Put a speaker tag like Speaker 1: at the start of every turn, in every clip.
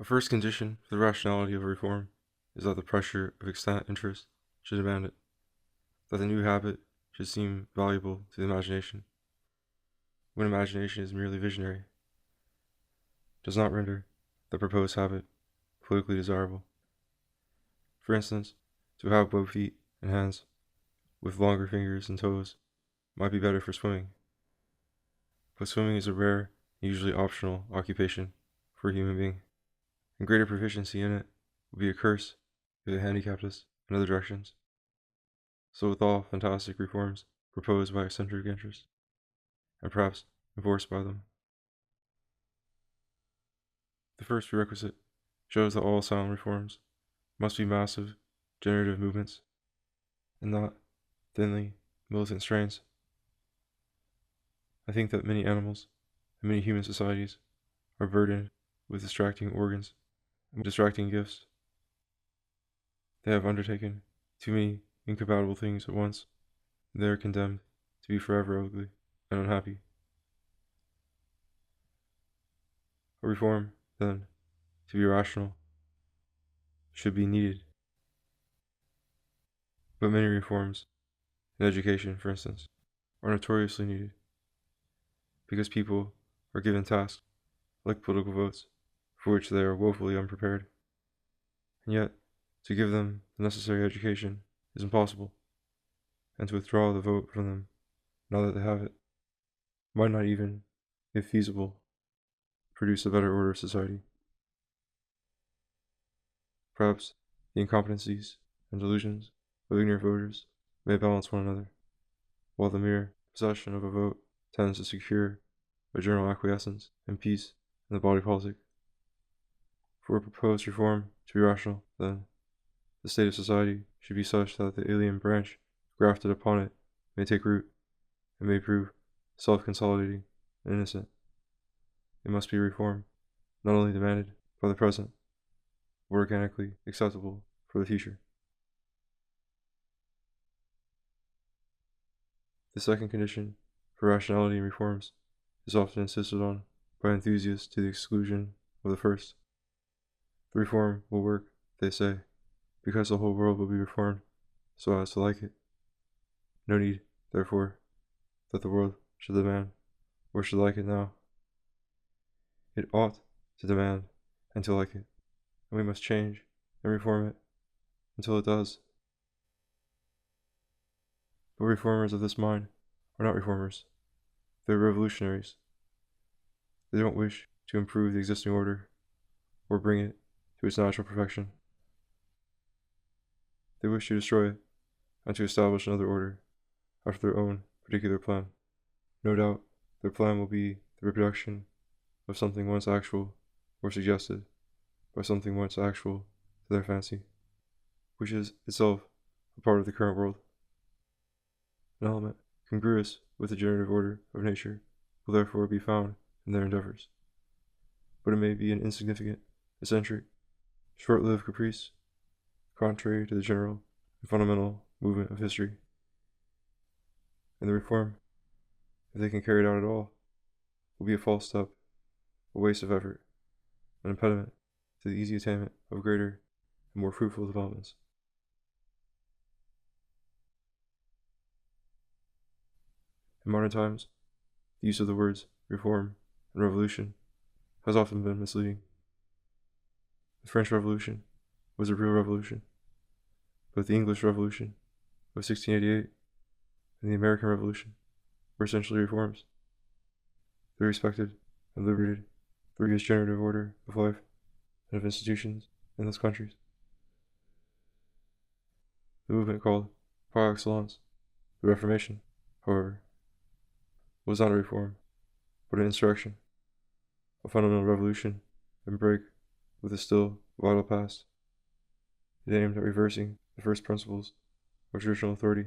Speaker 1: A first condition for the rationality of a reform is that the pressure of extant interest should demand it, that the new habit should seem valuable to the imagination, when imagination is merely visionary, does not render the proposed habit politically desirable. For instance, to have both feet and hands with longer fingers and toes might be better for swimming, but swimming is a rare and usually optional occupation for a human being, and greater proficiency in it would be a curse if it handicapped us in other directions. So with all fantastic reforms proposed by eccentric interests, and perhaps enforced by them, the first prerequisite shows that all sound reforms must be massive, generative movements, and not thinly militant strains. I think that many animals and many human societies are burdened with distracting organs and distracting gifts. They have undertaken too many incompatible things at once, and they are condemned to be forever ugly and unhappy. A reform, then, to be rational, should be needed. But many reforms, in education, for instance, are notoriously needed, because people are given tasks, like political votes, for which they are woefully unprepared. And yet, to give them the necessary education is impossible, and to withdraw the vote from them, now that they have it, might not even, if feasible, produce a better order of society. Perhaps the incompetencies and delusions of ignorant voters may balance one another, while the mere possession of a vote tends to secure a general acquiescence and peace in the body politic. For a proposed reform to be rational, then, the state of society should be such that the alien branch grafted upon it may take root, and may prove self-consolidating and innocent. It must be a reform not only demanded by the present, but organically acceptable for the future. The second condition for rationality in reforms is often insisted on by enthusiasts to the exclusion of the first. The reform will work, they say, because the whole world will be reformed so as to like it. No need, therefore, that the world should demand or should like it now. It ought to demand and to like it, and we must change and reform it until it does. But reformers of this mind are not reformers, they're revolutionaries. They don't wish to improve the existing order or bring it to its natural perfection. They wish to destroy it and to establish another order after their own particular plan. No doubt their plan will be the reproduction of something once actual or suggested by something once actual to their fancy, which is itself a part of the current world. An element congruous with the generative order of nature will therefore be found in their endeavors, but it may be an insignificant, eccentric, short-lived caprice, contrary to the general and fundamental movement of history. And the reform, if they can carry it out at all, will be a false step, a waste of effort, an impediment to the easy attainment of greater and more fruitful developments. In modern times, the use of the words reform and revolution has often been misleading. The French Revolution was a real revolution, but the English Revolution of 1688 and the American Revolution were essentially reforms. They respected and liberated the regenerative order of life and of institutions in those countries. The movement called, par excellence, the Reformation, however, was not a reform, but an insurrection, a fundamental revolution and break with a still vital past. It aimed at reversing the first principles of traditional authority.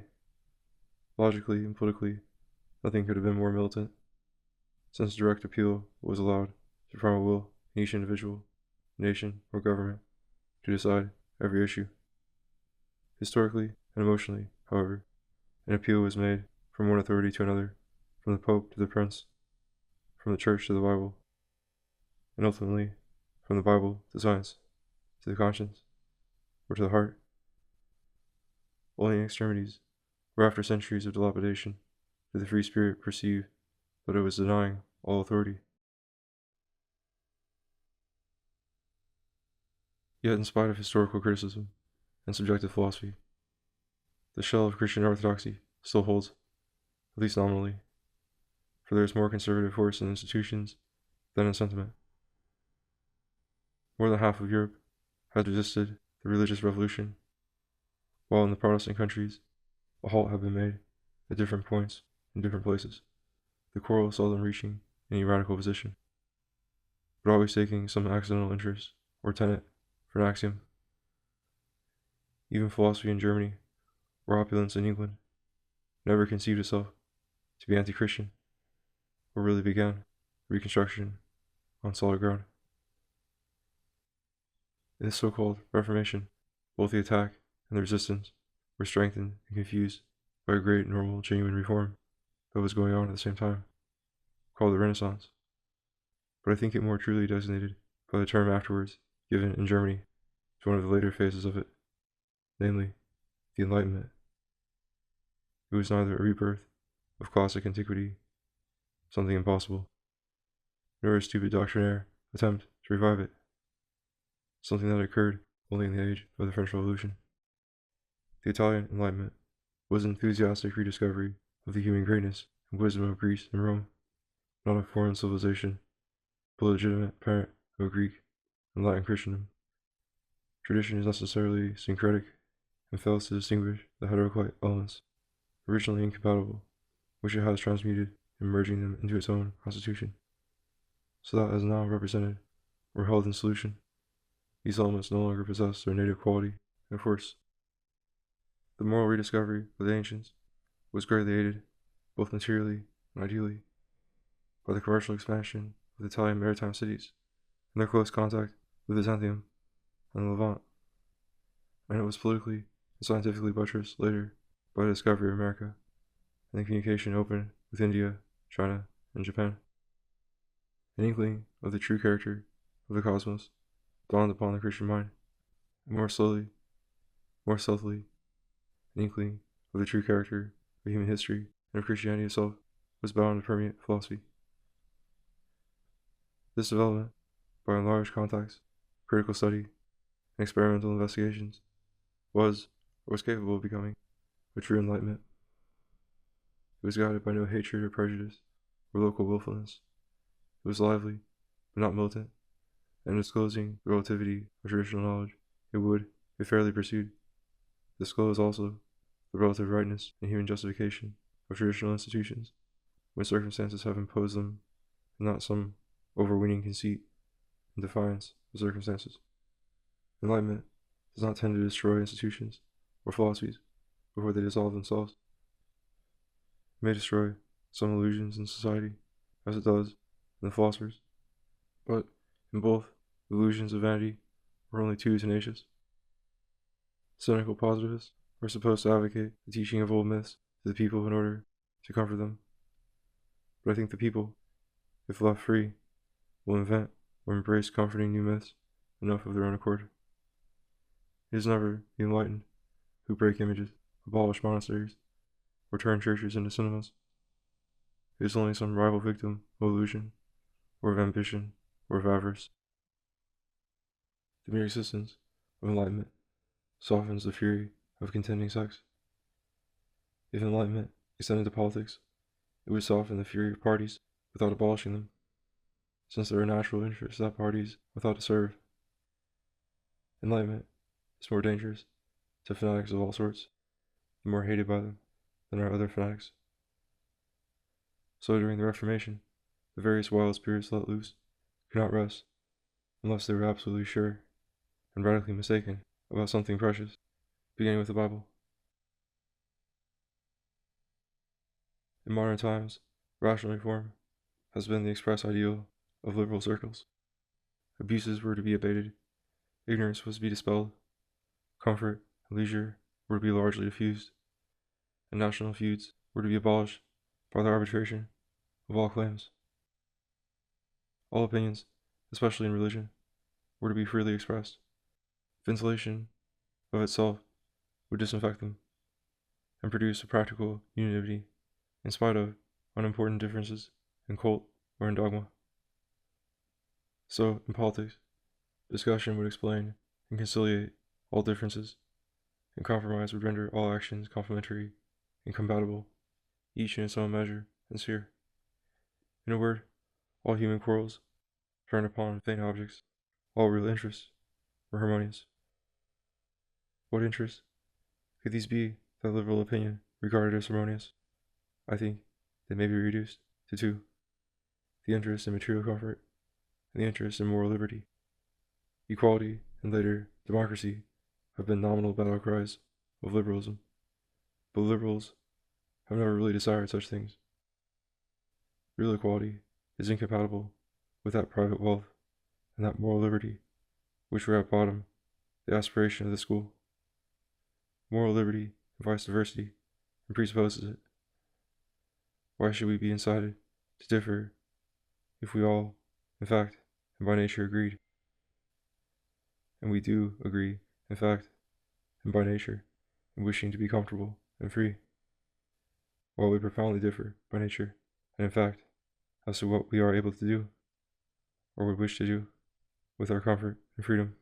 Speaker 1: Logically and politically, nothing could have been more militant, since direct appeal was allowed to primal will in each individual, nation, or government to decide every issue. Historically and emotionally, however, an appeal was made from one authority to another, from the Pope to the Prince, from the Church to the Bible, and ultimately from the Bible to science, to the conscience, or to the heart. Only in extremities, where after centuries of dilapidation, did the free spirit perceive that it was denying all authority. Yet, in spite of historical criticism and subjective philosophy, the shell of Christian orthodoxy still holds, at least nominally, for there is more conservative force in institutions than in sentiment. More than half of Europe has resisted the religious revolution, while in the Protestant countries, a halt had been made at different points in different places, the quarrel seldom reaching any radical position, but always taking some accidental interest or tenet for an axiom. Even philosophy in Germany, or opulence in England, never conceived itself to be anti-Christian, or really began reconstruction on solid ground. In this so-called Reformation, both the attack and the resistance were strengthened and confused by a great, normal, genuine reform that was going on at the same time, called the Renaissance, but I think it more truly designated by the term afterwards given in Germany to one of the later phases of it, namely, the Enlightenment. It was neither a rebirth of classic antiquity, something impossible, nor a stupid doctrinaire attempt to revive it, something that occurred only in the age of the French Revolution. The Italian Enlightenment was an enthusiastic rediscovery of the human greatness and wisdom of Greece and Rome, not a foreign civilization, but a legitimate parent of Greek and Latin Christendom. Tradition is necessarily syncretic and fails to distinguish the heteroclite elements, originally incompatible, which it has transmuted and merging them into its own constitution, so that as now represented or held in solution, these elements no longer possess their native quality and force. The moral rediscovery of the ancients was greatly aided, both materially and ideally, by the commercial expansion of the Italian maritime cities and their close contact with Byzantium and the Levant, and it was politically and scientifically buttressed later by the discovery of America and the communication opened with India, China, and Japan. An inkling of the true character of the cosmos dawned upon the Christian mind, and more slowly, more stealthily, an inkling of the true character of human history and of Christianity itself was bound to permeate philosophy. This development, by enlarged contacts, critical study, and experimental investigations, was, or was capable of becoming, a true enlightenment. It was guided by no hatred or prejudice, or local willfulness. It was lively, but not militant, and disclosing the relativity of traditional knowledge, it would, if fairly pursued, disclose also the relative rightness and human justification of traditional institutions, when circumstances have imposed them, and not some overweening conceit in defiance of circumstances. Enlightenment does not tend to destroy institutions or philosophies before they dissolve themselves. It may destroy some illusions in society, as it does in the philosophers, but in both, the illusions of vanity are only too tenacious. Cynical positivists are supposed to advocate the teaching of old myths to the people in order to comfort them, but I think the people, if left free, will invent or embrace comforting new myths enough of their own accord. It is never the enlightened who break images, abolish monasteries, or turn churches into cinemas. It is only some rival victim of illusion, or of ambition, or of avarice. The mere existence of enlightenment softens the fury of contending sects. If enlightenment extended to politics, it would soften the fury of parties without abolishing them, since there are natural interests that parties without to serve. Enlightenment is more dangerous to fanatics of all sorts, and more hated by them than are other fanatics. So during the Reformation, the various wild spirits let loose could not rest unless they were absolutely sure and radically mistaken about something precious, beginning with the Bible. In modern times, rational reform has been the express ideal of liberal circles. Abuses were to be abated, ignorance was to be dispelled, comfort and leisure were to be largely diffused, and national feuds were to be abolished by the arbitration of all claims. All opinions, especially in religion, were to be freely expressed. Ventilation of itself would disinfect them, and produce a practical unity in spite of unimportant differences in cult or in dogma. So, in politics, discussion would explain and conciliate all differences, and compromise would render all actions complementary and compatible, each in its own measure and sphere. In a word, all human quarrels turned upon faint objects, all real interests were harmonious. What interests could these be that liberal opinion regarded as harmonious? I think they may be reduced to two: the interest in material comfort and the interest in moral liberty. Equality and later democracy have been nominal battle cries of liberalism, but liberals have never really desired such things. Real equality is incompatible with that private wealth and that moral liberty which were at bottom the aspiration of the school. Moral liberty invites diversity and presupposes it. Why should we be incited to differ if we all, in fact, and by nature agreed? And we do agree, in fact, and by nature, in wishing to be comfortable and free, while we profoundly differ by nature and in fact as to what we are able to do, or would wish to do, with our comfort and freedom.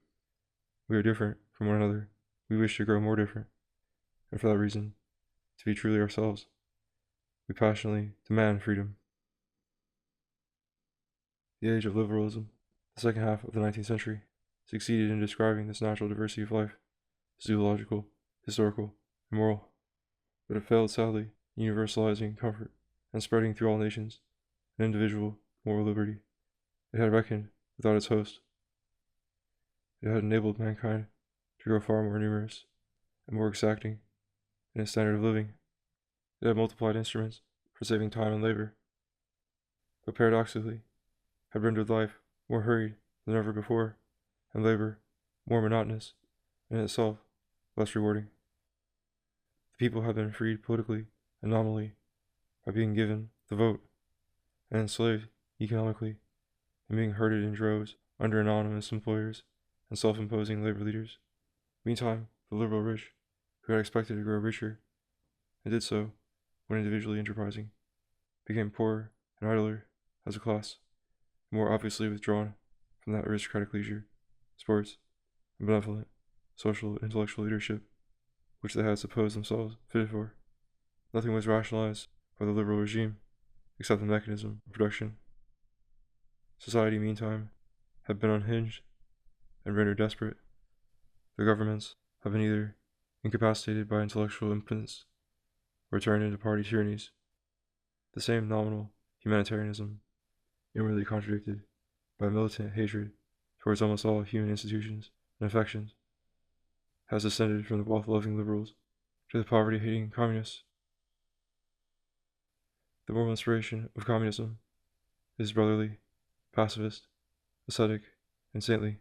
Speaker 1: We are different from one another. We wish to grow more different, and for that reason, to be truly ourselves, we passionately demand freedom. The age of liberalism, the second half of the 19th century, succeeded in describing this natural diversity of life, zoological, historical, and moral, but it failed sadly in universalizing comfort and spreading through all nations an individual moral liberty. It had reckoned without its host. It had enabled mankind to grow far more numerous and more exacting in its standard of living. It had multiplied instruments for saving time and labor, but paradoxically had rendered life more hurried than ever before, and labor more monotonous, and in itself less rewarding. The people have been freed politically and nominally by being given the vote, and enslaved economically, and being herded in droves under anonymous employers and self-imposing labor leaders. Meantime, the liberal rich, who had expected to grow richer, and did so when individually enterprising, became poorer and idler as a class, more obviously withdrawn from that aristocratic leisure, sports, and benevolent social and intellectual leadership which they had supposed themselves fitted for. Nothing was rationalized by the liberal regime except the mechanism of production. Society, meantime, had been unhinged and rendered desperate. The governments have been either incapacitated by intellectual impotence or turned into party tyrannies. The same nominal humanitarianism, inwardly contradicted by militant hatred towards almost all human institutions and affections, has descended from the wealth-loving liberals to the poverty-hating communists. The moral inspiration of communism is brotherly, pacifist, ascetic, and saintly.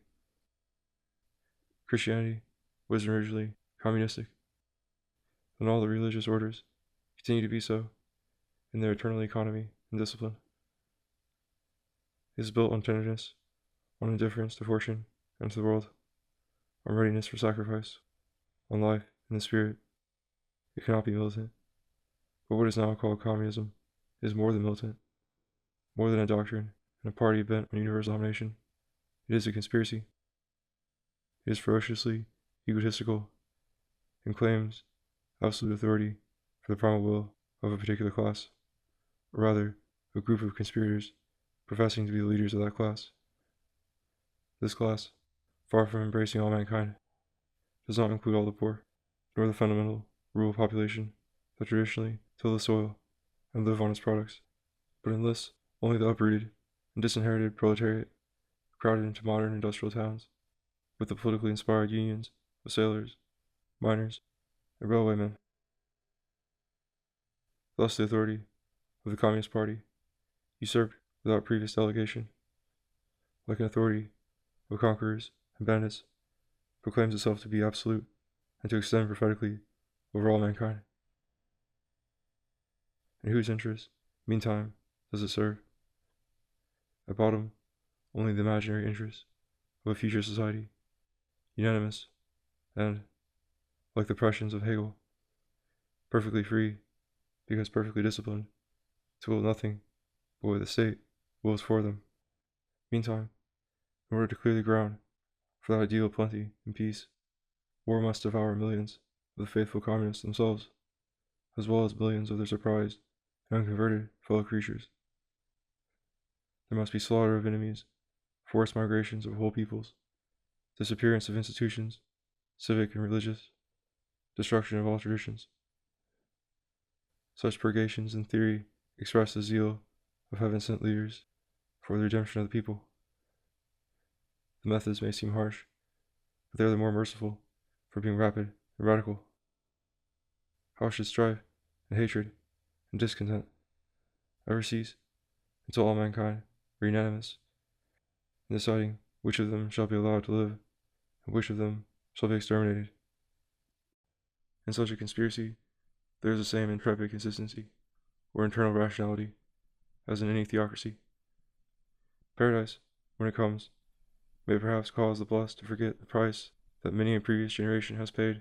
Speaker 1: Christianity was originally communistic, and all the religious orders continue to be so in their eternal economy and discipline. It is built on tenderness, on indifference to fortune and to the world, on readiness for sacrifice, on life and the spirit. It cannot be militant, but what is now called communism is more than militant, more than a doctrine and a party bent on universal domination. It is a conspiracy. It is ferociously egotistical and claims absolute authority for the primal will of a particular class, or rather, a group of conspirators professing to be the leaders of that class. This class, far from embracing all mankind, does not include all the poor, nor the fundamental rural population that traditionally till the soil and live on its products, but enlists only the uprooted and disinherited proletariat crowded into modern industrial towns, with the politically inspired unions of sailors, miners, and railwaymen. Thus the authority of the Communist Party, usurped without previous delegation, like an authority of conquerors and bandits, proclaims itself to be absolute and to extend prophetically over all mankind. And whose interest, meantime, does it serve? At bottom, only the imaginary interest of a future society, unanimous, and, like the Prussians of Hegel, perfectly free, because perfectly disciplined, to will nothing but what the state wills for them. Meantime, in order to clear the ground for that ideal of plenty and peace, war must devour millions of the faithful communists themselves, as well as millions of their surprised and unconverted fellow creatures. There must be slaughter of enemies, forced migrations of whole peoples, disappearance of institutions, civic and religious, destruction of all traditions. Such purgations, in theory, express the zeal of heaven-sent leaders for the redemption of the people. The methods may seem harsh, but they are the more merciful for being rapid and radical. How should strife and hatred and discontent ever cease until all mankind are unanimous in deciding which of them shall be allowed to live and which of them shall be exterminated? In such a conspiracy, there is the same intrepid consistency or internal rationality as in any theocracy. Paradise, when it comes, may perhaps cause the blessed to forget the price that many a previous generation has paid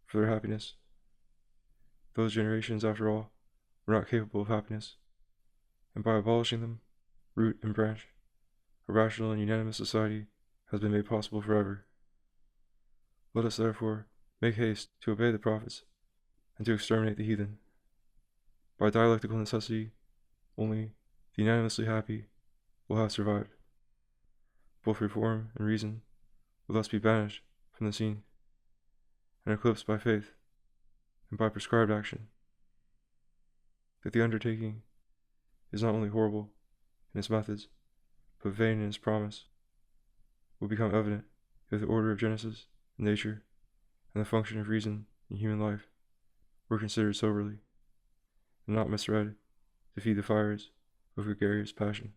Speaker 1: for their happiness. Those generations, after all, were not capable of happiness, and by abolishing them, root and branch, a rational and unanimous society has been made possible forever. Let us therefore make haste to obey the prophets and to exterminate the heathen. By dialectical necessity, only the unanimously happy will have survived. Both reform and reason will thus be banished from the scene, and eclipsed by faith and by prescribed action. That the undertaking is not only horrible in its methods, but vain in its promise, will become evident if the order of Genesis in nature and the function of reason in human life were considered soberly, and not misread to feed the fires of gregarious passion.